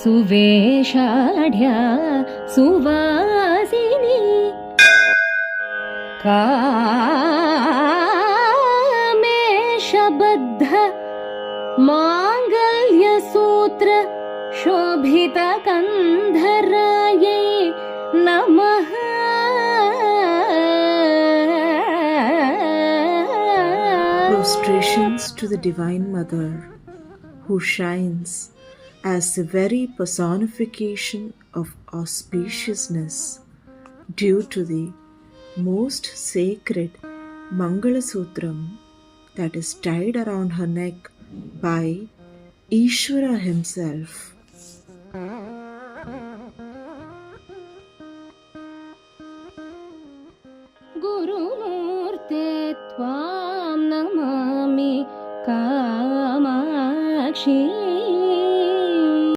सुवेशाढ्या सुवासिनी कामेशबद्ध माङ्गल्यसूत्र शोभितकन्धरायै नमः। Prostrations to the Divine Mother, who shines as the very personification of auspiciousness due to the most sacred Mangalasutram that is tied around her neck by Ishvara himself. गुरुमूर्ते त्वां नमामि कामाक्षी।